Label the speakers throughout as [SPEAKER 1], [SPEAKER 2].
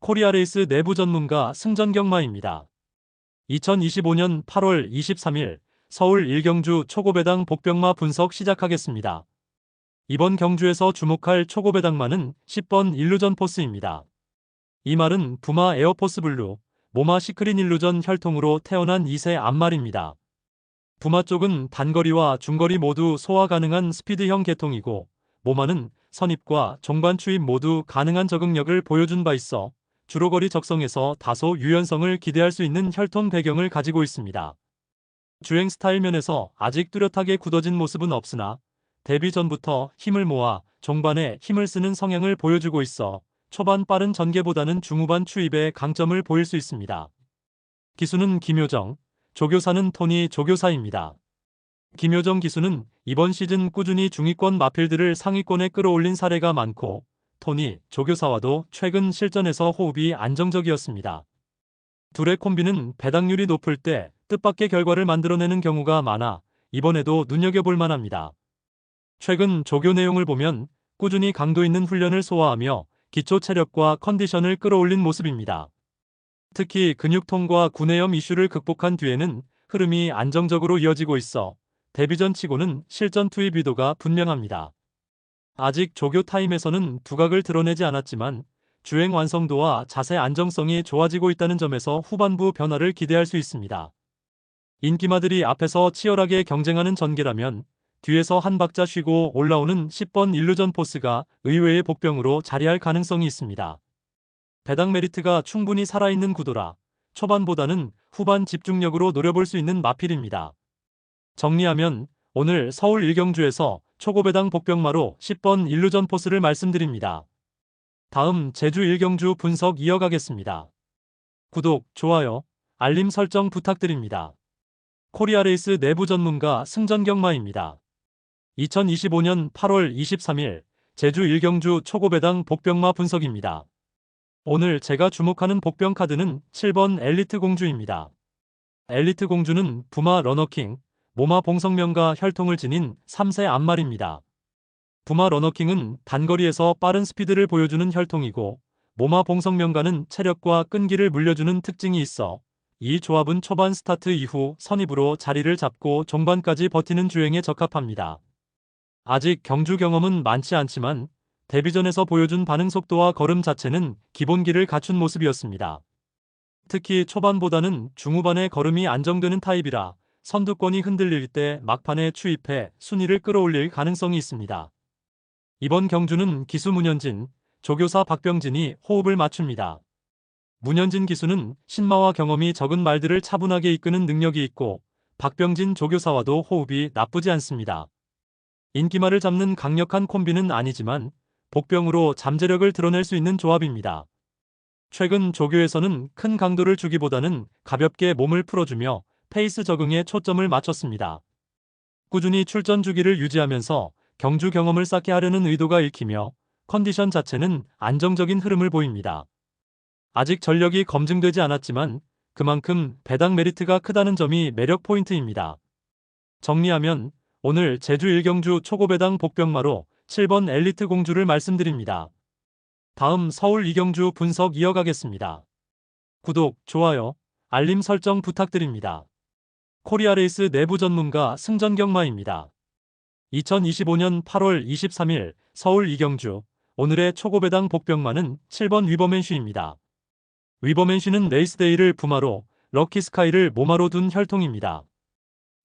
[SPEAKER 1] 코리아레이스 내부 전문가 승전경마입니다. 2025년 8월 23일 서울 일경주 초고배당 복병마 분석 시작하겠습니다. 이번 경주에서 주목할 초고배당마는 10번 일루전 포스입니다. 이 말은 부마 에어포스 블루, 모마 시크린 일루전 혈통으로 태어난 2세 암말입니다. 부마 쪽은 단거리와 중거리 모두 소화 가능한 스피드형 계통이고, 모마는 선입과 종반 추입 모두 가능한 적응력을 보여준 바 있어 주로 거리 적성에서 다소 유연성을 기대할 수 있는 혈통 배경을 가지고 있습니다. 주행 스타일 면에서 아직 뚜렷하게 굳어진 모습은 없으나 데뷔 전부터 힘을 모아 종반에 힘을 쓰는 성향을 보여주고 있어 초반 빠른 전개보다는 중후반 추입에 강점을 보일 수 있습니다. 기수는 김효정, 조교사는 토니 조교사입니다. 김효정 기수는 이번 시즌 꾸준히 중위권 마필들을 상위권에 끌어올린 사례가 많고, 토니 조교사와도 최근 실전에서 호흡이 안정적이었습니다. 둘의 콤비는 배당률이 높을 때 뜻밖의 결과를 만들어내는 경우가 많아 이번에도 눈여겨볼 만합니다. 최근 조교 내용을 보면 꾸준히 강도 있는 훈련을 소화하며 기초 체력과 컨디션을 끌어올린 모습입니다. 특히 근육통과 구내염 이슈를 극복한 뒤에는 흐름이 안정적으로 이어지고 있어 데뷔전 치고는 실전 투입 의도가 분명합니다. 아직 조교 타임에서는 두각을 드러내지 않았지만 주행 완성도와 자세 안정성이 좋아지고 있다는 점에서 후반부 변화를 기대할 수 있습니다. 인기마들이 앞에서 치열하게 경쟁하는 전개라면 뒤에서 한 박자 쉬고 올라오는 10번 일루전 포스가 의외의 복병으로 자리할 가능성이 있습니다. 배당 메리트가 충분히 살아있는 구도라 초반보다는 후반 집중력으로 노려볼 수 있는 마필입니다. 정리하면 오늘 서울 일경주에서 초고배당 복병마로 10번 일루전 포스를 말씀드립니다. 다음 제주 일경주 분석 이어가겠습니다. 구독, 좋아요, 알림 설정 부탁드립니다. 코리아레이스 내부 전문가 승전경마입니다. 2025년 8월 23일 제주 일경주 초고배당 복병마 분석입니다. 오늘 제가 주목하는 복병 카드는 7번 엘리트 공주입니다. 엘리트 공주는 부마 러너킹, 모마 봉성명과 혈통을 지닌 3세 암말입니다. 부마 러너킹은 단거리에서 빠른 스피드를 보여주는 혈통이고, 모마 봉성명과는 체력과 끈기를 물려주는 특징이 있어 이 조합은 초반 스타트 이후 선입으로 자리를 잡고 종반까지 버티는 주행에 적합합니다. 아직 경주 경험은 많지 않지만 데뷔전에서 보여준 반응 속도와 걸음 자체는 기본기를 갖춘 모습이었습니다. 특히 초반보다는 중후반에 걸음이 안정되는 타입이라 선두권이 흔들릴 때 막판에 추입해 순위를 끌어올릴 가능성이 있습니다. 이번 경주는 기수 문현진, 조교사 박병진이 호흡을 맞춥니다. 문현진 기수는 신마와 경험이 적은 말들을 차분하게 이끄는 능력이 있고, 박병진 조교사와도 호흡이 나쁘지 않습니다. 인기말을 잡는 강력한 콤비는 아니지만 복병으로 잠재력을 드러낼 수 있는 조합입니다. 최근 조교에서는 큰 강도를 주기보다는 가볍게 몸을 풀어주며 페이스 적응에 초점을 맞췄습니다. 꾸준히 출전 주기를 유지하면서 경주 경험을 쌓게 하려는 의도가 읽히며 컨디션 자체는 안정적인 흐름을 보입니다. 아직 전력이 검증되지 않았지만 그만큼 배당 메리트가 크다는 점이 매력 포인트입니다. 정리하면 오늘 제주 일경주 초고배당 복병마로 7번 엘리트 공주를 말씀드립니다. 다음 서울 이경주 분석 이어가겠습니다. 구독, 좋아요, 알림 설정 부탁드립니다. 코리아레이스 내부 전문가 승전경마입니다. 2025년 8월 23일 서울 이경주 오늘의 초고배당 복병마는 7번 위버맨쉬입니다. 위버맨쉬는 레이스데이를 부마로, 럭키스카이를 모마로 둔 혈통입니다.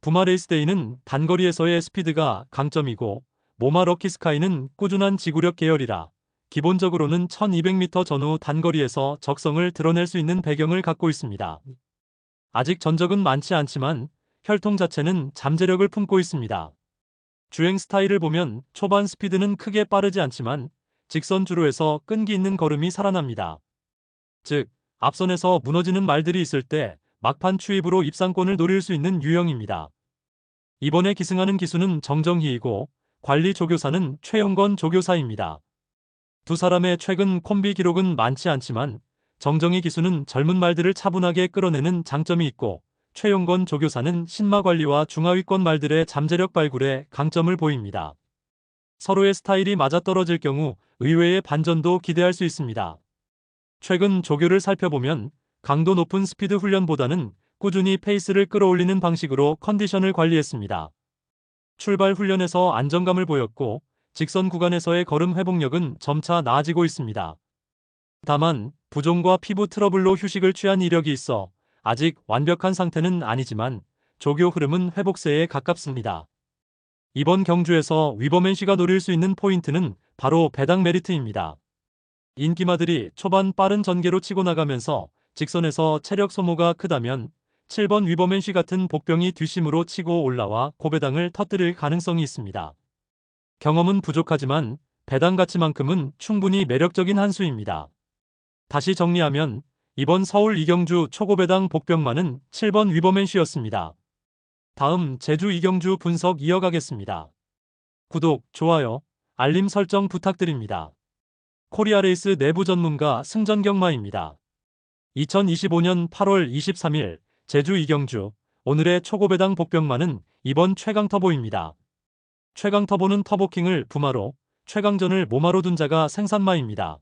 [SPEAKER 1] 부마 레이스데이는 단거리에서의 스피드가 강점이고, 모마 럭키스카이는 꾸준한 지구력 계열이라 기본적으로는 1200m 전후 단거리에서 적성을 드러낼 수 있는 배경을 갖고 있습니다. 아직 전적은 많지 않지만 혈통 자체는 잠재력을 품고 있습니다. 주행 스타일을 보면 초반 스피드는 크게 빠르지 않지만 직선주로에서 끈기 있는 걸음이 살아납니다. 즉, 앞선에서 무너지는 말들이 있을 때 막판 추입으로 입상권을 노릴 수 있는 유형입니다. 이번에 기승하는 기수는 정정희이고 관리 조교사는 최영건 조교사입니다. 두 사람의 최근 콤비 기록은 많지 않지만 정정희 기수는 젊은 말들을 차분하게 끌어내는 장점이 있고, 최용건 조교사는 신마 관리와 중하위권 말들의 잠재력 발굴에 강점을 보입니다. 서로의 스타일이 맞아떨어질 경우 의외의 반전도 기대할 수 있습니다. 최근 조교를 살펴보면 강도 높은 스피드 훈련보다는 꾸준히 페이스를 끌어올리는 방식으로 컨디션을 관리했습니다. 출발 훈련에서 안정감을 보였고 직선 구간에서의 걸음 회복력은 점차 나아지고 있습니다. 다만 부종과 피부 트러블로 휴식을 취한 이력이 있어 아직 완벽한 상태는 아니지만 조교 흐름은 회복세에 가깝습니다. 이번 경주에서 위버맨 씨가 노릴 수 있는 포인트는 바로 배당 메리트입니다. 인기마들이 초반 빠른 전개로 치고 나가면서 직선에서 체력 소모가 크다면 7번 위버맨 씨 같은 복병이 뒷심으로 치고 올라와 고배당을 터뜨릴 가능성이 있습니다. 경험은 부족하지만 배당 가치만큼은 충분히 매력적인 한 수입니다. 다시 정리하면 이번 서울 이경주 초고배당 복병마는 7번 위버맨 씨였습니다. 다음 제주 이경주 분석 이어가겠습니다. 구독, 좋아요, 알림 설정 부탁드립니다. 코리아레이스 내부 전문가 승전경마입니다. 2025년 8월 23일 제주 이경주 오늘의 초고배당 복병마는 이번 최강터보입니다. 최강터보는 터보킹을 부마로, 최강전을 모마로 둔 자가 생산마입니다.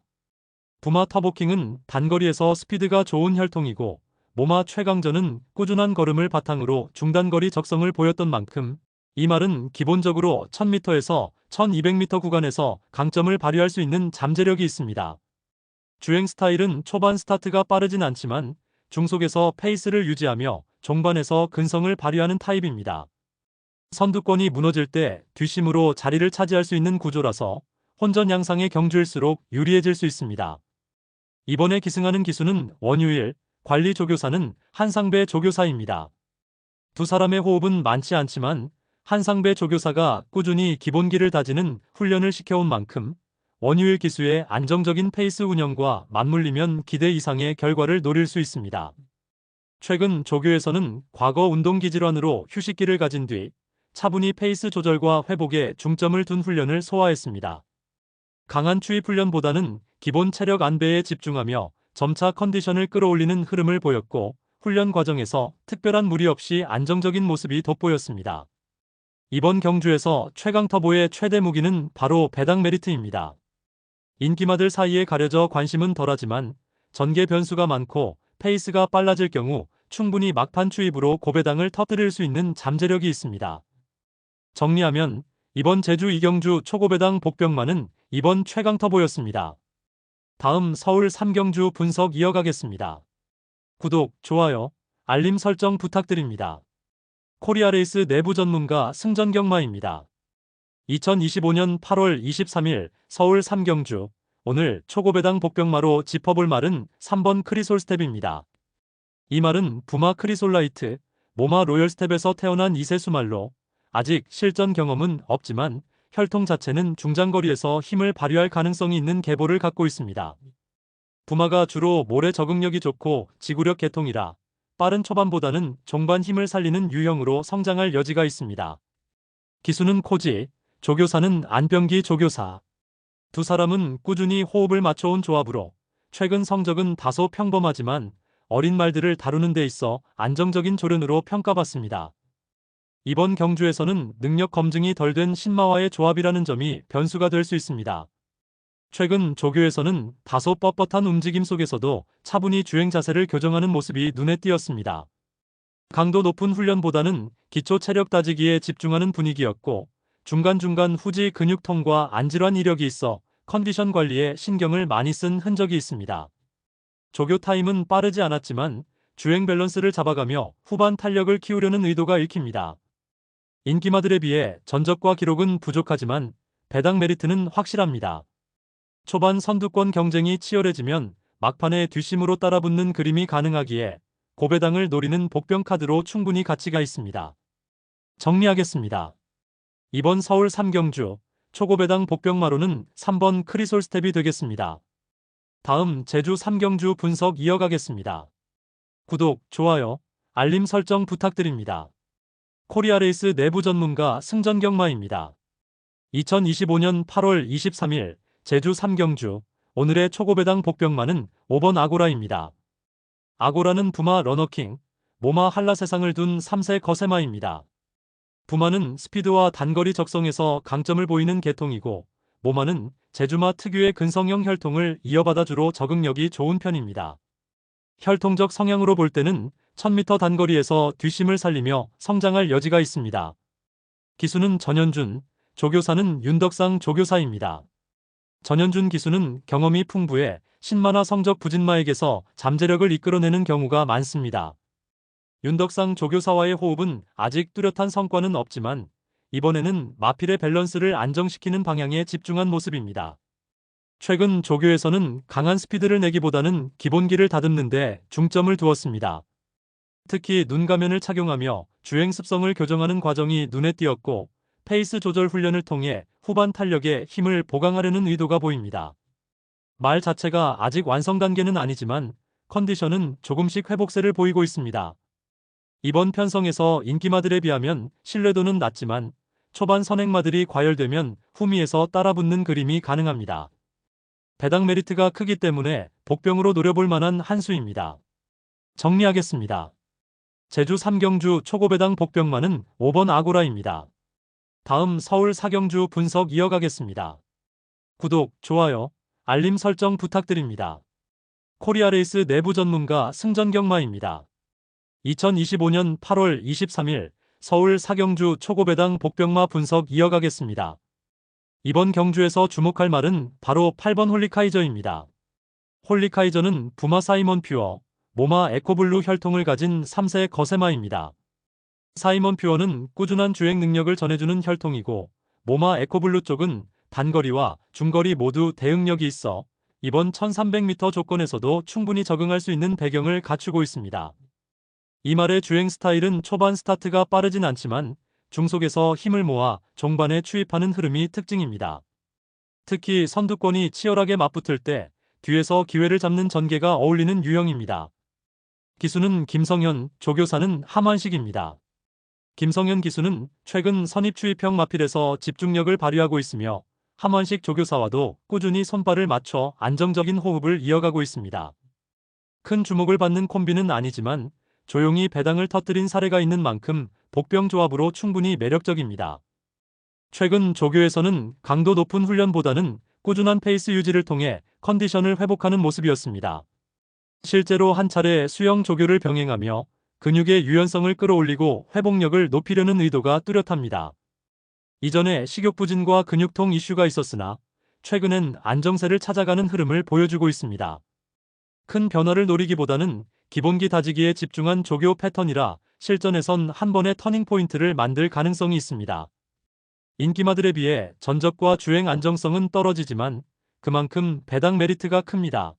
[SPEAKER 1] 부마 터보킹은 단거리에서 스피드가 좋은 혈통이고 모마 최강전은 꾸준한 걸음을 바탕으로 중단거리 적성을 보였던 만큼 이 말은 기본적으로 1000m에서 1200m 구간에서 강점을 발휘할 수 있는 잠재력이 있습니다. 주행 스타일은 초반 스타트가 빠르진 않지만 중속에서 페이스를 유지하며 종반에서 근성을 발휘하는 타입입니다. 선두권이 무너질 때 뒷심으로 자리를 차지할 수 있는 구조라서 혼전 양상의 경주일수록 유리해질 수 있습니다. 이번에 기승하는 기수는 원유일, 관리 조교사는 한상배 조교사입니다. 두 사람의 호흡은 많지 않지만 한상배 조교사가 꾸준히 기본기를 다지는 훈련을 시켜온 만큼 원유일 기수의 안정적인 페이스 운영과 맞물리면 기대 이상의 결과를 노릴 수 있습니다. 최근 조교에서는 과거 운동기 질환으로 휴식기를 가진 뒤 차분히 페이스 조절과 회복에 중점을 둔 훈련을 소화했습니다. 강한 추입 훈련보다는 기본 체력 안배에 집중하며 점차 컨디션을 끌어올리는 흐름을 보였고 훈련 과정에서 특별한 무리 없이 안정적인 모습이 돋보였습니다. 이번 경주에서 최강터보의 최대 무기는 바로 배당 메리트입니다. 인기마들 사이에 가려져 관심은 덜하지만 전개 변수가 많고 페이스가 빨라질 경우 충분히 막판 추입으로 고배당을 터뜨릴 수 있는 잠재력이 있습니다. 정리하면 이번 제주 이경주 초고배당 복병마는 이번 최강터보였습니다. 다음 서울 3경주 분석 이어가겠습니다. 구독, 좋아요, 알림 설정 부탁드립니다. 코리아레이스 내부 전문가 승전경마입니다. 2025년 8월 23일 서울 3경주 오늘 초고배당 복병마로 짚어볼 말은 3번 크리솔 스텝입니다. 이 말은 부마 크리솔 라이트, 모마 로열 스텝에서 태어난 이세수말로 아직 실전 경험은 없지만 혈통 자체는 중장거리에서 힘을 발휘할 가능성이 있는 계보를 갖고 있습니다. 부마가 주로 모래 적응력이 좋고 지구력 계통이라 빠른 초반보다는 종반 힘을 살리는 유형으로 성장할 여지가 있습니다. 기수는 코지, 조교사는 안병기 조교사. 두 사람은 꾸준히 호흡을 맞춰온 조합으로 최근 성적은 다소 평범하지만 어린 말들을 다루는 데 있어 안정적인 조련으로 평가받습니다. 이번 경주에서는 능력 검증이 덜 된 신마와의 조합이라는 점이 변수가 될 수 있습니다. 최근 조교에서는 다소 뻣뻣한 움직임 속에서도 차분히 주행 자세를 교정하는 모습이 눈에 띄었습니다. 강도 높은 훈련보다는 기초 체력 다지기에 집중하는 분위기였고 중간중간 후지 근육통과 안질환 이력이 있어 컨디션 관리에 신경을 많이 쓴 흔적이 있습니다. 조교 타임은 빠르지 않았지만 주행 밸런스를 잡아가며 후반 탄력을 키우려는 의도가 읽힙니다. 인기마들에 비해 전적과 기록은 부족하지만 배당 메리트는 확실합니다. 초반 선두권 경쟁이 치열해지면 막판에 뒷심으로 따라붙는 그림이 가능하기에 고배당을 노리는 복병 카드로 충분히 가치가 있습니다. 정리하겠습니다. 이번 서울 3경주 초고배당 복병마로는 3번 크리솔 스텝이 되겠습니다. 다음 제주 3경주 분석 이어가겠습니다. 구독, 좋아요, 알림 설정 부탁드립니다. 코리아레이스 내부 전문가 승전경마입니다. 2025년 8월 23일 제주 3경주 오늘의 초고배당 복병마는 5번 아고라입니다. 아고라는 부마 러너킹, 모마 한라세상을 둔 3세 거세마입니다. 부마는 스피드와 단거리 적성에서 강점을 보이는 계통이고 모마는 제주마 특유의 근성형 혈통을 이어받아 주로 적응력이 좋은 편입니다. 혈통적 성향으로 볼 때는 1000m 단거리에서 뒷심을 살리며 성장할 여지가 있습니다. 기수는 전현준, 조교사는 윤덕상 조교사입니다. 전현준 기수는 경험이 풍부해 신마나 성적 부진마에게서 잠재력을 이끌어내는 경우가 많습니다. 윤덕상 조교사와의 호흡은 아직 뚜렷한 성과는 없지만 이번에는 마필의 밸런스를 안정시키는 방향에 집중한 모습입니다. 최근 조교에서는 강한 스피드를 내기보다는 기본기를 다듬는 데 중점을 두었습니다. 특히 눈가면을 착용하며 주행 습성을 교정하는 과정이 눈에 띄었고 페이스 조절 훈련을 통해 후반 탄력에 힘을 보강하려는 의도가 보입니다. 말 자체가 아직 완성 단계는 아니지만 컨디션은 조금씩 회복세를 보이고 있습니다. 이번 편성에서 인기마들에 비하면 신뢰도는 낮지만 초반 선행마들이 과열되면 후미에서 따라붙는 그림이 가능합니다. 배당 메리트가 크기 때문에 복병으로 노려볼 만한 한 수입니다. 정리하겠습니다. 제주 3경주 초고배당 복병마는 5번 아고라입니다. 다음 서울 4경주 분석 이어가겠습니다. 구독, 좋아요, 알림 설정 부탁드립니다. 코리아레이스 내부 전문가 승전경마입니다. 2025년 8월 23일 서울 4경주 초고배당 복병마 분석 이어가겠습니다. 이번 경주에서 주목할 말은 바로 8번 홀리카이저입니다. 홀리카이저는 부마 사이먼 퓨어, 모마 에코블루 혈통을 가진 3세 거세마입니다. 사이먼 퓨어는 꾸준한 주행 능력을 전해주는 혈통이고 모마 에코블루 쪽은 단거리와 중거리 모두 대응력이 있어 이번 1300m 조건에서도 충분히 적응할 수 있는 배경을 갖추고 있습니다. 이 말의 주행 스타일은 초반 스타트가 빠르진 않지만 중속에서 힘을 모아 종반에 추입하는 흐름이 특징입니다. 특히 선두권이 치열하게 맞붙을 때 뒤에서 기회를 잡는 전개가 어울리는 유형입니다. 기수는 김성현, 조교사는 함환식입니다. 김성현 기수는 최근 선입 추입형 마필에서 집중력을 발휘하고 있으며 함환식 조교사와도 꾸준히 손발을 맞춰 안정적인 호흡을 이어가고 있습니다. 큰 주목을 받는 콤비는 아니지만 조용히 배당을 터뜨린 사례가 있는 만큼 복병 조합으로 충분히 매력적입니다. 최근 조교에서는 강도 높은 훈련보다는 꾸준한 페이스 유지를 통해 컨디션을 회복하는 모습이었습니다. 실제로 한 차례 수영 조교를 병행하며 근육의 유연성을 끌어올리고 회복력을 높이려는 의도가 뚜렷합니다. 이전에 식욕부진과 근육통 이슈가 있었으나 최근엔 안정세를 찾아가는 흐름을 보여주고 있습니다. 큰 변화를 노리기보다는 기본기 다지기에 집중한 조교 패턴이라 실전에선 한 번의 터닝포인트를 만들 가능성이 있습니다. 인기마들에 비해 전적과 주행 안정성은 떨어지지만 그만큼 배당 메리트가 큽니다.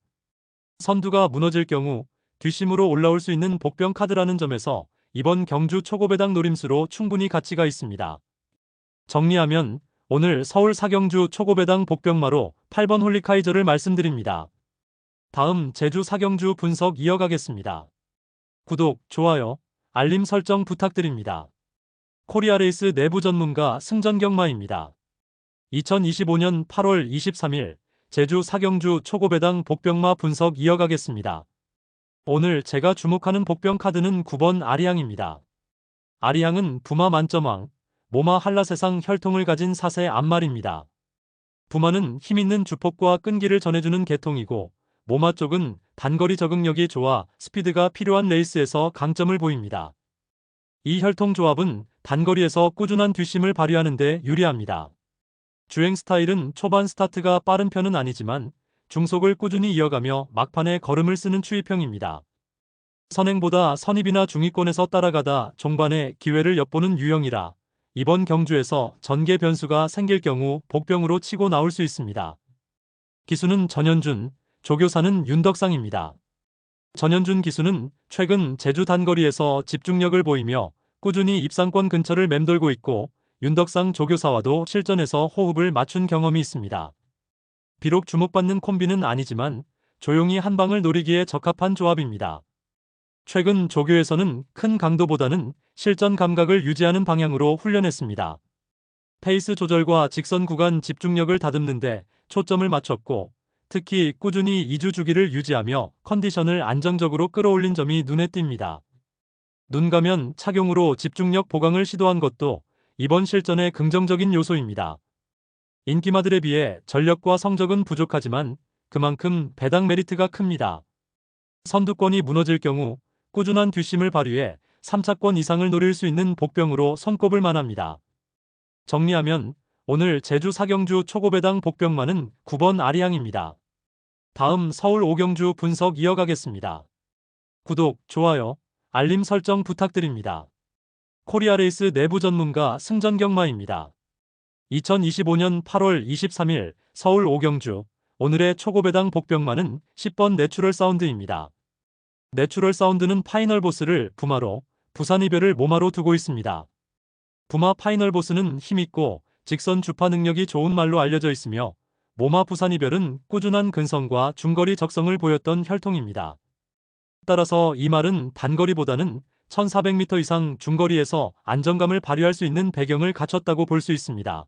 [SPEAKER 1] 선두가 무너질 경우 뒷심으로 올라올 수 있는 복병 카드라는 점에서 이번 경주 초고배당 노림수로 충분히 가치가 있습니다. 정리하면 오늘 서울 4경주 초고배당 복병마로 8번 홀리카이저를 말씀드립니다. 다음 제주 4경주 분석 이어가겠습니다. 구독, 좋아요, 알림 설정 부탁드립니다. 코리아레이스 내부 전문가 승전경마입니다. 2025년 8월 23일 제주 4경주 초고배당 복병마 분석 이어가겠습니다. 오늘 제가 주목하는 복병 카드는 9번 아리앙입니다. 아리앙은 부마 만점왕, 모마 한라세상 혈통을 가진 4세 암말입니다. 부마는 힘있는 주폭과 끈기를 전해주는 계통이고 모마 쪽은 단거리 적응력이 좋아 스피드가 필요한 레이스에서 강점을 보입니다. 이 혈통 조합은 단거리에서 꾸준한 뒷심을 발휘하는 데 유리합니다. 주행 스타일은 초반 스타트가 빠른 편은 아니지만 중속을 꾸준히 이어가며 막판에 걸음을 쓰는 추입형입니다. 선행보다 선입이나 중위권에서 따라가다 종반에 기회를 엿보는 유형이라 이번 경주에서 전개 변수가 생길 경우 복병으로 치고 나올 수 있습니다. 기수는 전현준, 조교사는 윤덕상입니다. 전현준 기수는 최근 제주 단거리에서 집중력을 보이며 꾸준히 입상권 근처를 맴돌고 있고 윤덕상 조교사와도 실전에서 호흡을 맞춘 경험이 있습니다. 비록 주목받는 콤비는 아니지만 조용히 한 방을 노리기에 적합한 조합입니다. 최근 조교에서는 큰 강도보다는 실전 감각을 유지하는 방향으로 훈련했습니다. 페이스 조절과 직선 구간 집중력을 다듬는 데 초점을 맞췄고 특히 꾸준히 2주 주기를 유지하며 컨디션을 안정적으로 끌어올린 점이 눈에 띕니다. 눈가면 착용으로 집중력 보강을 시도한 것도 이번 실전의 긍정적인 요소입니다. 인기마들에 비해 전력과 성적은 부족하지만 그만큼 배당 메리트가 큽니다. 선두권이 무너질 경우 꾸준한 뒷심을 발휘해 3차권 이상을 노릴 수 있는 복병으로 손꼽을 만합니다. 정리하면 오늘 제주 4경주 초고배당 복병마는 9번 아리앙입니다. 다음 서울 5경주 분석 이어가겠습니다. 구독, 좋아요, 알림 설정 부탁드립니다. 코리아레이스 내부 전문가 승전경마입니다. 2025년 8월 23일 서울 5경주 오늘의 초고배당 복병마는 10번 내추럴 사운드입니다. 내추럴 사운드는 파이널 보스를 부마로, 부산 이별을 모마로 두고 있습니다. 부마 파이널 보스는 힘있고 직선 주파 능력이 좋은 말로 알려져 있으며 모마 부산 이별은 꾸준한 근성과 중거리 적성을 보였던 혈통입니다. 따라서 이 말은 단거리보다는 1400m 이상 중거리에서 안정감을 발휘할 수 있는 배경을 갖췄다고 볼 수 있습니다.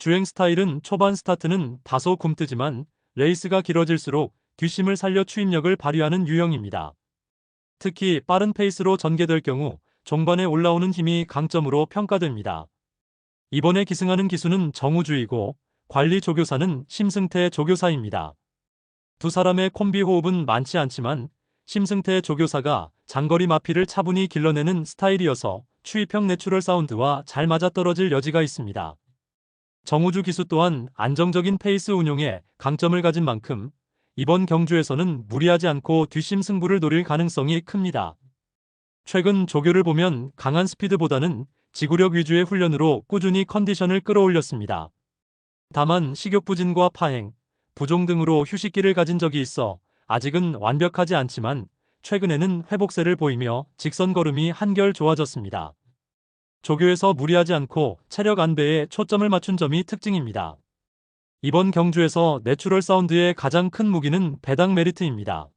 [SPEAKER 1] 주행 스타일은 초반 스타트는 다소 굼뜨지만 레이스가 길어질수록 뒷심을 살려 추임력을 발휘하는 유형입니다. 특히 빠른 페이스로 전개될 경우 종반에 올라오는 힘이 강점으로 평가됩니다. 이번에 기승하는 기수는 정우주이고 관리 조교사는 심승태 조교사입니다. 두 사람의 콤비 호흡은 많지 않지만 심승태 조교사가 장거리 마피를 차분히 길러내는 스타일이어서 추입형 내추럴 사운드와 잘 맞아떨어질 여지가 있습니다. 정우주 기수 또한 안정적인 페이스 운용에 강점을 가진 만큼 이번 경주에서는 무리하지 않고 뒷심 승부를 노릴 가능성이 큽니다. 최근 조교를 보면 강한 스피드보다는 지구력 위주의 훈련으로 꾸준히 컨디션을 끌어올렸습니다. 다만 식욕부진과 파행, 부종 등으로 휴식기를 가진 적이 있어 아직은 완벽하지 않지만 최근에는 회복세를 보이며 직선 걸음이 한결 좋아졌습니다. 조교에서 무리하지 않고 체력 안배에 초점을 맞춘 점이 특징입니다. 이번 경주에서 내추럴 사운드의 가장 큰 무기는 배당 메리트입니다.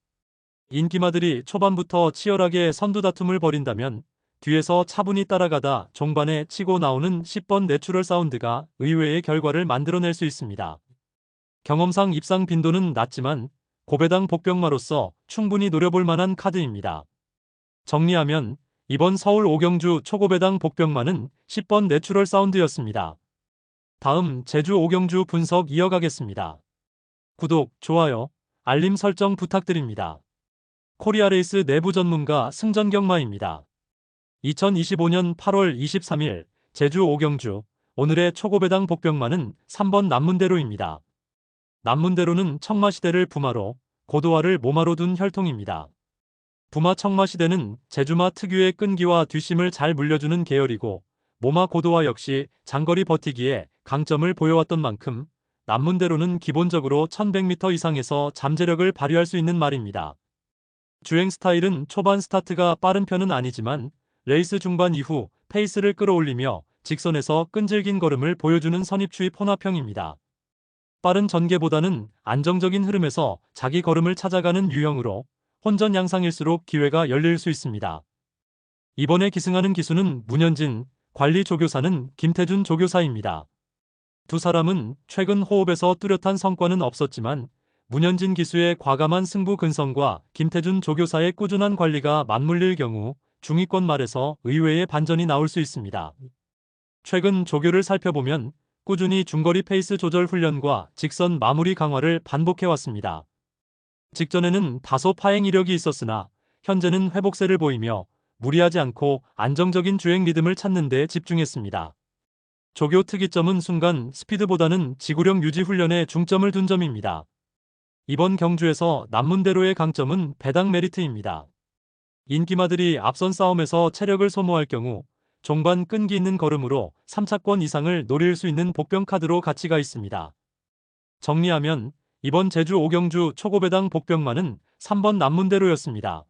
[SPEAKER 1] 인기마들이 초반부터 치열하게 선두 다툼을 벌인다면 뒤에서 차분히 따라가다 종반에 치고 나오는 10번 내추럴 사운드가 의외의 결과를 만들어낼 수 있습니다. 경험상 입상 빈도는 낮지만 고배당 복병마로서 충분히 노려볼 만한 카드입니다. 정리하면 이번 서울 5경주 초고배당 복병마는 10번 내추럴 사운드였습니다. 다음 제주 5경주 분석 이어가겠습니다. 구독, 좋아요, 알림 설정 부탁드립니다. 코리아레이스 내부 전문가 승전경마입니다. 2025년 8월 23일 제주 5경주 오늘의 초고배당 복병마는 3번 남문대로입니다. 남문대로는 청마시대를 부마로, 고도화를 모마로 둔 혈통입니다. 부마 청마시대는 제주마 특유의 끈기와 뒷심을 잘 물려주는 계열이고 모마 고도화 역시 장거리 버티기에 강점을 보여왔던 만큼 남문대로는 기본적으로 1100m 이상에서 잠재력을 발휘할 수 있는 말입니다. 주행 스타일은 초반 스타트가 빠른 편은 아니지만 레이스 중반 이후 페이스를 끌어올리며 직선에서 끈질긴 걸음을 보여주는 선입추입 혼합형입니다. 빠른 전개보다는 안정적인 흐름에서 자기 걸음을 찾아가는 유형으로 혼전 양상일수록 기회가 열릴 수 있습니다. 이번에 기승하는 기수는 문현진, 관리 조교사는 김태준 조교사입니다. 두 사람은 최근 호흡에서 뚜렷한 성과는 없었지만 문현진 기수의 과감한 승부 근성과 김태준 조교사의 꾸준한 관리가 맞물릴 경우 중위권 말에서 의외의 반전이 나올 수 있습니다. 최근 조교를 살펴보면 꾸준히 중거리 페이스 조절 훈련과 직선 마무리 강화를 반복해왔습니다. 직전에는 다소 파행 이력이 있었으나 현재는 회복세를 보이며 무리하지 않고 안정적인 주행 리듬을 찾는 데 집중했습니다. 조교 특이점은 순간 스피드보다는 지구력 유지 훈련에 중점을 둔 점입니다. 이번 경주에서 남문대로의 강점은 배당 메리트입니다. 인기마들이 앞선 싸움에서 체력을 소모할 경우 종반 끈기 있는 걸음으로 3차권 이상을 노릴 수 있는 복병 카드로 가치가 있습니다. 정리하면 이번 제주 5경주 초고배당 복병마는 3번 남문대로였습니다.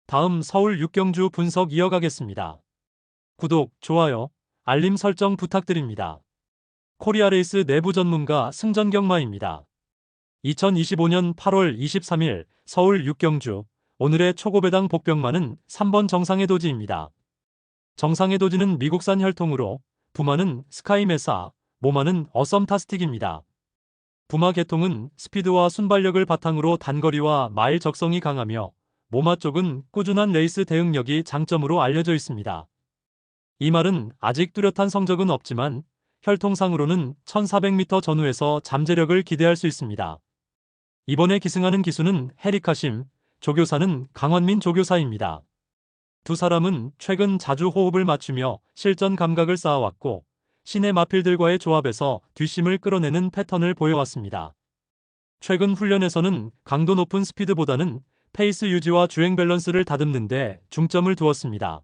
[SPEAKER 1] 다음 서울 6경주 분석 이어가겠습니다. 구독, 좋아요, 알림 설정 부탁드립니다. 코리아레이스 내부 전문가 승전경마입니다. 2025년 8월 23일 서울 6경주 오늘의 초고배당 복병마는 3번 정상의 도지입니다. 정상의 도지는 미국산 혈통으로 부마는 스카이메사, 모마는 어썸타스틱입니다. 부마 계통은 스피드와 순발력을 바탕으로 단거리와 마일 적성이 강하며 모마 쪽은 꾸준한 레이스 대응력이 장점으로 알려져 있습니다. 이 말은 아직 뚜렷한 성적은 없지만 혈통상으로는 1400m 전후에서 잠재력을 기대할 수 있습니다. 이번에 기승하는 기수는 해리카심, 조교사는 강원민 조교사입니다. 두 사람은 최근 자주 호흡을 맞추며 실전 감각을 쌓아왔고 신의 마필들과의 조합에서 뒷심을 끌어내는 패턴을 보여왔습니다. 최근 훈련에서는 강도 높은 스피드보다는 페이스 유지와 주행 밸런스를 다듬는 데 중점을 두었습니다.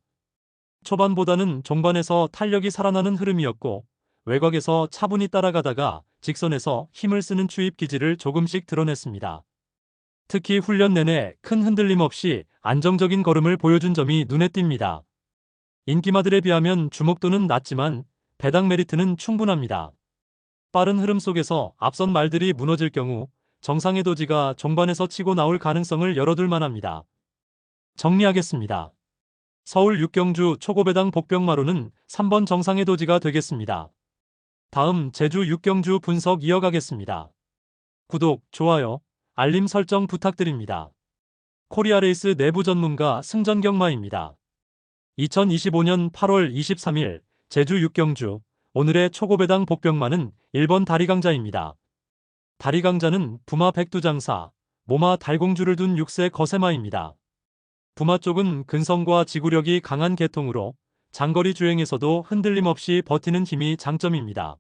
[SPEAKER 1] 초반보다는 종반에서 탄력이 살아나는 흐름이었고 외곽에서 차분히 따라가다가 직선에서 힘을 쓰는 추입 기질을 조금씩 드러냈습니다. 특히 훈련 내내 큰 흔들림 없이 안정적인 걸음을 보여준 점이 눈에 띕니다. 인기마들에 비하면 주목도는 낮지만 배당 메리트는 충분합니다. 빠른 흐름 속에서 앞선 말들이 무너질 경우 정상의 도지가 종반에서 치고 나올 가능성을 열어둘 만합니다. 정리하겠습니다. 서울 6경주 초고배당 복병마로는 3번 정상의 도지가 되겠습니다. 다음 제주 6경주 분석 이어가겠습니다. 구독, 좋아요, 알림 설정 부탁드립니다. 코리아레이스 내부 전문가 승전경마입니다. 2025년 8월 23일 제주 6경주 오늘의 초고배당 복병마는 1번 다리강자입니다. 다리강자는 부마 백두장사, 모마 달공주를 둔 6세 거세마입니다. 부마 쪽은 근성과 지구력이 강한 계통으로 장거리 주행에서도 흔들림 없이 버티는 힘이 장점입니다.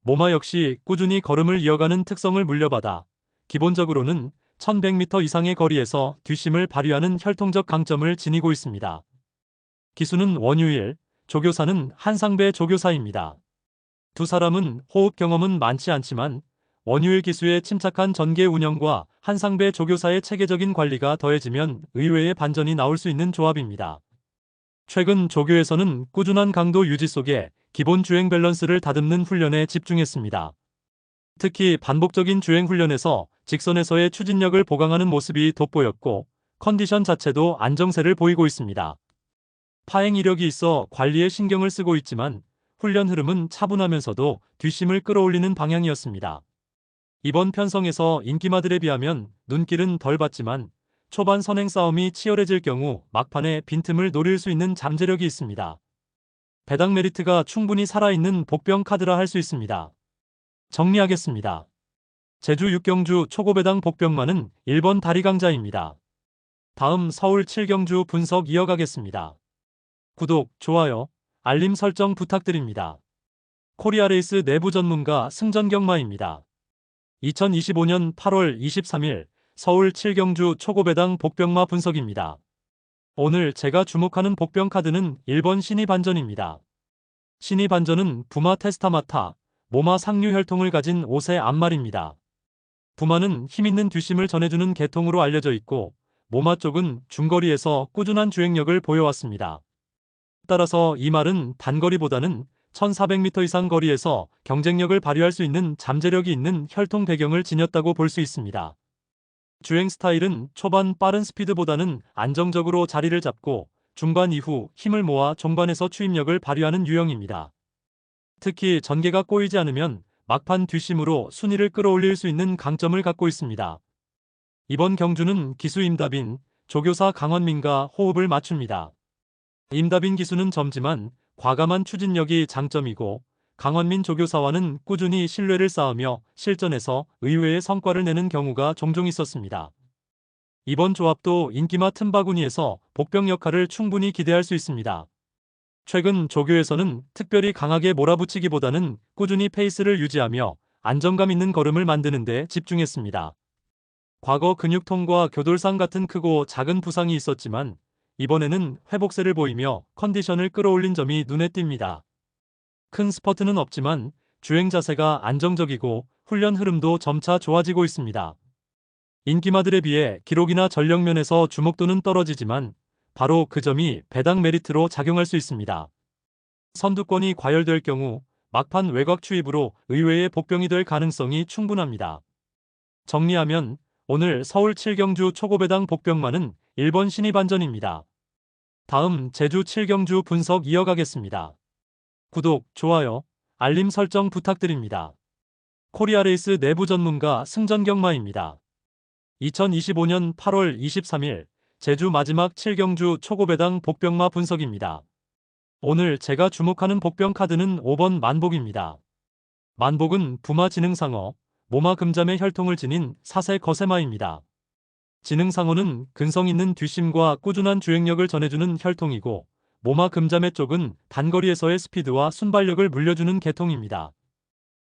[SPEAKER 1] 모마 역시 꾸준히 걸음을 이어가는 특성을 물려받아 기본적으로는 1100m 이상의 거리에서 뒷심을 발휘하는 혈통적 강점을 지니고 있습니다. 기수는 원유일, 조교사는 한상배 조교사입니다. 두 사람은 호흡 경험은 많지 않지만 원유일 기수의 침착한 전개 운영과 한상배 조교사의 체계적인 관리가 더해지면 의외의 반전이 나올 수 있는 조합입니다. 최근 조교에서는 꾸준한 강도 유지 속에 기본 주행 밸런스를 다듬는 훈련에 집중했습니다. 특히 반복적인 주행 훈련에서 직선에서의 추진력을 보강하는 모습이 돋보였고 컨디션 자체도 안정세를 보이고 있습니다. 파행 이력이 있어 관리에 신경을 쓰고 있지만 훈련 흐름은 차분하면서도 뒷심을 끌어올리는 방향이었습니다. 이번 편성에서 인기마들에 비하면 눈길은 덜 받지만 초반 선행 싸움이 치열해질 경우 막판에 빈틈을 노릴 수 있는 잠재력이 있습니다. 배당 메리트가 충분히 살아있는 복병 카드라 할 수 있습니다. 정리하겠습니다. 제주 6경주 초고배당 복병마는 1번 다리강자입니다. 다음 서울 7경주 분석 이어가겠습니다. 구독, 좋아요, 알림 설정 부탁드립니다. 코리아레이스 내부 전문가 승전경마입니다. 2025년 8월 23일 서울 7경주 초고배당 복병마 분석입니다. 오늘 제가 주목하는 복병 카드는 1번 신이반전입니다. 신이반전은 부마 테스타마타, 모마 상류 혈통을 가진 5세 암말입니다. 부마는 힘있는 뒷심을 전해주는 계통으로 알려져 있고 모마 쪽은 중거리에서 꾸준한 주행력을 보여왔습니다. 따라서 이 말은 단거리보다는 1400m 이상 거리에서 경쟁력을 발휘할 수 있는 잠재력이 있는 혈통 배경을 지녔다고 볼 수 있습니다. 주행 스타일은 초반 빠른 스피드보다는 안정적으로 자리를 잡고 중반 이후 힘을 모아 종반에서 추입력을 발휘하는 유형입니다. 특히 전개가 꼬이지 않으면 막판 뒷심으로 순위를 끌어올릴 수 있는 강점을 갖고 있습니다. 이번 경주는 기수 임다빈, 조교사 강원민과 호흡을 맞춥니다. 임다빈 기수는 젊지만 과감한 추진력이 장점이고 강원민 조교사와는 꾸준히 신뢰를 쌓으며 실전에서 의외의 성과를 내는 경우가 종종 있었습니다. 이번 조합도 인기마 틈바구니에서 복병 역할을 충분히 기대할 수 있습니다. 최근 조교에서는 특별히 강하게 몰아붙이기보다는 꾸준히 페이스를 유지하며 안정감 있는 걸음을 만드는 데 집중했습니다. 과거 근육통과 교돌상 같은 크고 작은 부상이 있었지만 이번에는 회복세를 보이며 컨디션을 끌어올린 점이 눈에 띕니다. 큰 스퍼트는 없지만 주행 자세가 안정적이고 훈련 흐름도 점차 좋아지고 있습니다. 인기마들에 비해 기록이나 전력 면에서 주목도는 떨어지지만 바로 그 점이 배당 메리트로 작용할 수 있습니다. 선두권이 과열될 경우 막판 외곽 추입으로 의외의 복병이 될 가능성이 충분합니다. 정리하면 오늘 서울 7경주 초고배당 복병마는 1번 신이반전입니다. 다음 제주 7경주 분석 이어가겠습니다. 구독, 좋아요, 알림 설정 부탁드립니다. 코리아레이스 내부 전문가 승전경마입니다. 2025년 8월 23일 제주 마지막 7경주 초고배당 복병마 분석입니다. 오늘 제가 주목하는 복병 카드는 5번 만복입니다. 만복은 부마 지능상어, 모마 금잠의 혈통을 지닌 사세 거세마입니다. 지능상어는 근성 있는 뒷심과 꾸준한 주행력을 전해주는 혈통이고, 모마 금잠의 쪽은 단거리에서의 스피드와 순발력을 물려주는 계통입니다.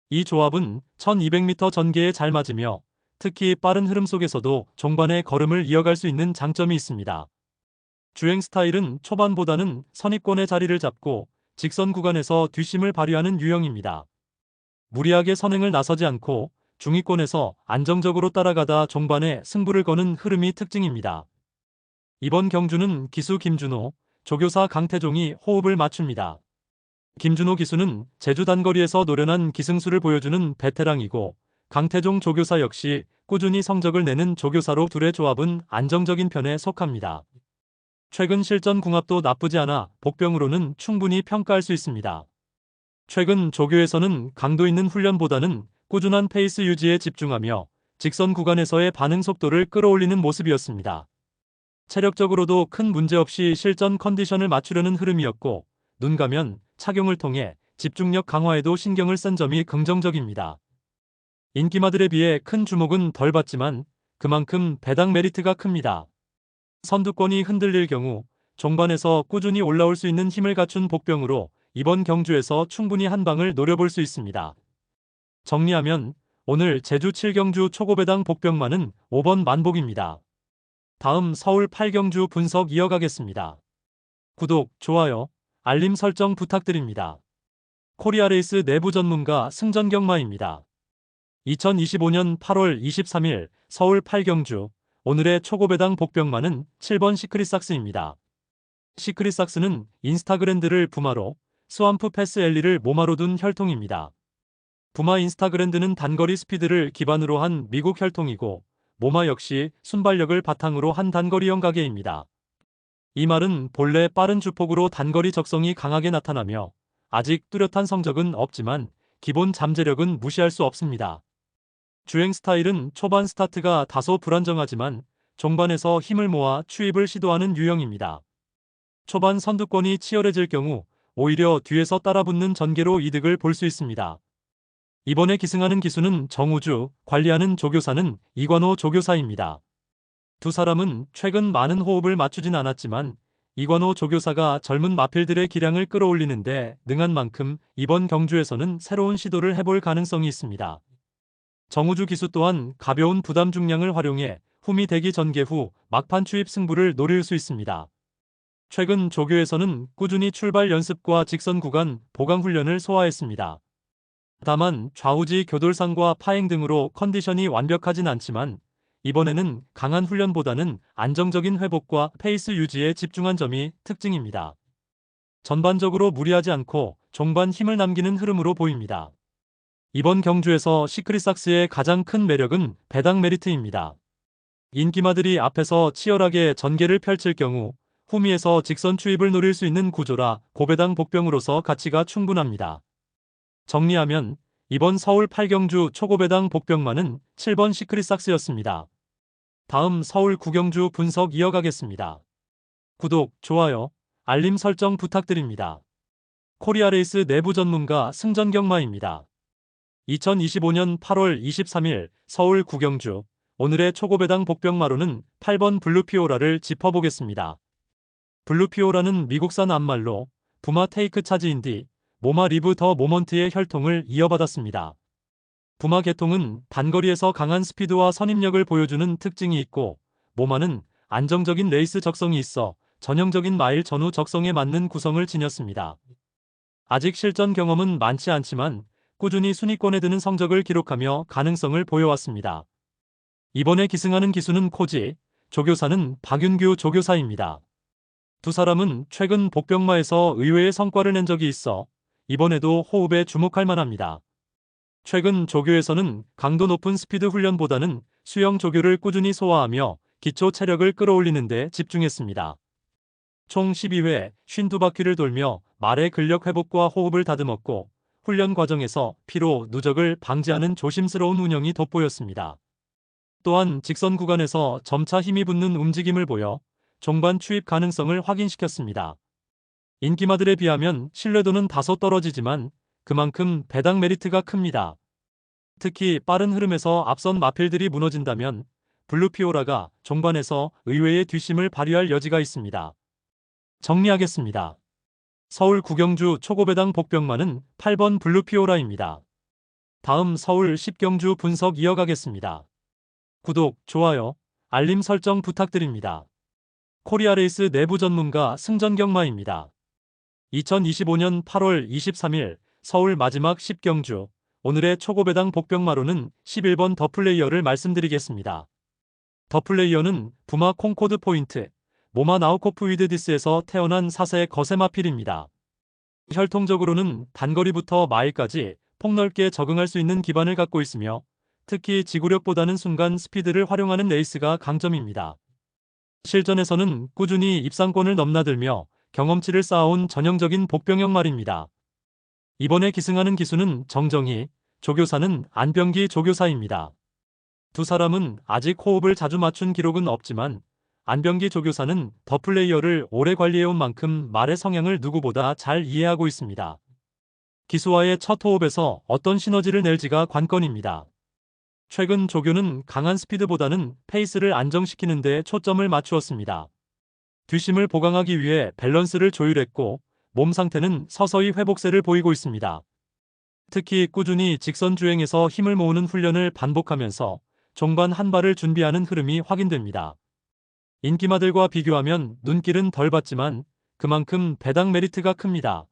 [SPEAKER 1] 이 조합은 1200m 전개에 잘 맞으며 특히 빠른 흐름 속에서도 종반의 걸음을 이어갈 수 있는 장점이 있습니다. 주행 스타일은 초반보다는 선입권의 자리를 잡고 직선 구간에서 뒷심을 발휘하는 유형입니다. 무리하게 선행을 나서지 않고 중위권에서 안정적으로 따라가다 종반에 승부를 거는 흐름이 특징입니다. 이번 경주는 기수 김준호, 조교사 강태종이 호흡을 맞춥니다. 김준호 기수는 제주 단거리에서 노련한 기승수를 보여주는 베테랑이고, 강태종 조교사 역시 꾸준히 성적을 내는 조교사로 둘의 조합은 안정적인 편에 속합니다. 최근 실전 궁합도 나쁘지 않아 복병으로는 충분히 평가할 수 있습니다. 최근 조교에서는 강도 있는 훈련보다는 꾸준한 페이스 유지에 집중하며 직선 구간에서의 반응 속도를 끌어올리는 모습이었습니다. 체력적으로도 큰 문제 없이 실전 컨디션을 맞추려는 흐름이었고, 눈 가면 착용을 통해 집중력 강화에도 신경을 쓴 점이 긍정적입니다. 인기마들에 비해 큰 주목은 덜 받지만 그만큼 배당 메리트가 큽니다. 선두권이 흔들릴 경우 종반에서 꾸준히 올라올 수 있는 힘을 갖춘 복병으로 이번 경주에서 충분히 한 방을 노려볼 수 있습니다. 정리하면 오늘 제주 7경주 초고배당 복병마는 5번 만복입니다. 다음 서울 8경주 분석 이어가겠습니다. 구독, 좋아요, 알림 설정 부탁드립니다. 코리아레이스 내부 전문가 승전경마입니다. 2025년 8월 23일 서울 8경주 오늘의 초고배당 복병마는 7번 시크릿삭스입니다. 시크릿삭스는 인스타그랜드를 부마로, 스완프 패스 엘리를 모마로 둔 혈통입니다. 부마 인스타그랜드는 단거리 스피드를 기반으로 한 미국 혈통이고, 모마 역시 순발력을 바탕으로 한 단거리형 가게입니다. 이 말은 본래 빠른 주폭으로 단거리 적성이 강하게 나타나며 아직 뚜렷한 성적은 없지만 기본 잠재력은 무시할 수 없습니다. 주행 스타일은 초반 스타트가 다소 불안정하지만 종반에서 힘을 모아 추입을 시도하는 유형입니다. 초반 선두권이 치열해질 경우 오히려 뒤에서 따라붙는 전개로 이득을 볼 수 있습니다. 이번에 기승하는 기수는 정우주, 관리하는 조교사는 이관호 조교사입니다. 두 사람은 최근 많은 호흡을 맞추진 않았지만 이관호 조교사가 젊은 마필들의 기량을 끌어올리는데 능한 만큼 이번 경주에서는 새로운 시도를 해볼 가능성이 있습니다. 정우주 기수 또한 가벼운 부담 중량을 활용해 후미 대기 전개 후 막판 추입 승부를 노릴 수 있습니다. 최근 조교에서는 꾸준히 출발 연습과 직선 구간 보강 훈련을 소화했습니다. 다만 좌우지 교돌상과 파행 등으로 컨디션이 완벽하진 않지만 이번에는 강한 훈련보다는 안정적인 회복과 페이스 유지에 집중한 점이 특징입니다. 전반적으로 무리하지 않고 종반 힘을 남기는 흐름으로 보입니다. 이번 경주에서 시크릿삭스의 가장 큰 매력은 배당 메리트입니다. 인기마들이 앞에서 치열하게 전개를 펼칠 경우 후미에서 직선 추입을 노릴 수 있는 구조라 고배당 복병으로서 가치가 충분합니다. 정리하면 이번 서울 8경주 초고배당 복병마는 7번 시크릿삭스였습니다. 다음 서울 9경주 분석 이어가겠습니다. 구독, 좋아요, 알림 설정 부탁드립니다. 코리아레이스 내부 전문가 승전경마입니다. 2025년 8월 23일 서울 9경주 오늘의 초고배당 복병마로는 8번 블루피오라를 짚어보겠습니다. 블루피오라는 미국산 암말로 부마 테이크 차지인 뒤 모마 리브 더 모먼트의 혈통을 이어받았습니다. 부마 계통은 단거리에서 강한 스피드와 선입력을 보여주는 특징이 있고, 모마는 안정적인 레이스 적성이 있어 전형적인 마일 전후 적성에 맞는 구성을 지녔습니다. 아직 실전 경험은 많지 않지만 꾸준히 순위권에 드는 성적을 기록하며 가능성을 보여왔습니다. 이번에 기승하는 기수는 코지, 조교사는 박윤규 조교사입니다. 두 사람은 최근 복병마에서 의외의 성과를 낸 적이 있어 이번에도 호흡에 주목할 만합니다. 최근 조교에서는 강도 높은 스피드 훈련보다는 수영 조교를 꾸준히 소화하며 기초 체력을 끌어올리는 데 집중했습니다. 총 12회 52바퀴를 돌며 말의 근력 회복과 호흡을 다듬었고, 훈련 과정에서 피로, 누적을 방지하는 조심스러운 운영이 돋보였습니다. 또한 직선 구간에서 점차 힘이 붙는 움직임을 보여 종반 추입 가능성을 확인시켰습니다. 인기마들에 비하면 신뢰도는 다소 떨어지지만 그만큼 배당 메리트가 큽니다. 특히 빠른 흐름에서 앞선 마필들이 무너진다면 블루피오라가 종반에서 의외의 뒷심을 발휘할 여지가 있습니다. 정리하겠습니다. 서울 구경주 초고배당 복병마는 8번 블루피오라입니다. 다음 서울 10경주 분석 이어가겠습니다. 구독, 좋아요, 알림 설정 부탁드립니다. 코리아레이스 내부 전문가 승전경마입니다. 2025년 8월 23일 서울 마지막 10경주 오늘의 초고배당 복병마로는 11번 더 플레이어를 말씀드리겠습니다. 더 플레이어는 부마 콩코드 포인트, 모마 나우코프 위드디스에서 태어난 4세 거세마필입니다. 혈통적으로는 단거리부터 마일까지 폭넓게 적응할 수 있는 기반을 갖고 있으며 특히 지구력보다는 순간 스피드를 활용하는 레이스가 강점입니다. 실전에서는 꾸준히 입상권을 넘나들며 경험치를 쌓아온 전형적인 복병형 말입니다. 이번에 기승하는 기수는 정정희, 조교사는 안병기 조교사입니다. 두 사람은 아직 호흡을 자주 맞춘 기록은 없지만 안병기 조교사는 더 플레이어를 오래 관리해온 만큼 말의 성향을 누구보다 잘 이해하고 있습니다. 기수와의 첫 호흡에서 어떤 시너지를 낼지가 관건입니다. 최근 조교는 강한 스피드보다는 페이스를 안정시키는 데 초점을 맞추었습니다. 뒷심을 보강하기 위해 밸런스를 조율했고 몸 상태는 서서히 회복세를 보이고 있습니다. 특히 꾸준히 직선 주행에서 힘을 모으는 훈련을 반복하면서 종반 한 발을 준비하는 흐름이 확인됩니다. 인기마들과 비교하면 눈길은 덜 받지만 그만큼 배당 메리트가 큽니다.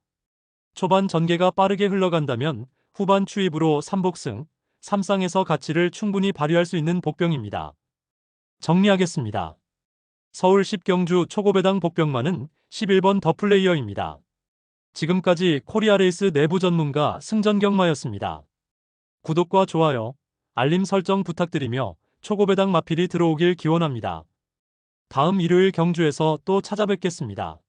[SPEAKER 1] 초반 전개가 빠르게 흘러간다면 후반 추입으로 3복승, 3쌍에서 가치를 충분히 발휘할 수 있는 복병입니다. 정리하겠습니다. 서울 10경주 초고배당 복병마는 11번 더 플레이어입니다. 지금까지 코리아레이스 내부 전문가 승전경마였습니다. 구독과 좋아요, 알림 설정 부탁드리며 초고배당 마필이 들어오길 기원합니다. 다음 일요일 경주에서 또 찾아뵙겠습니다.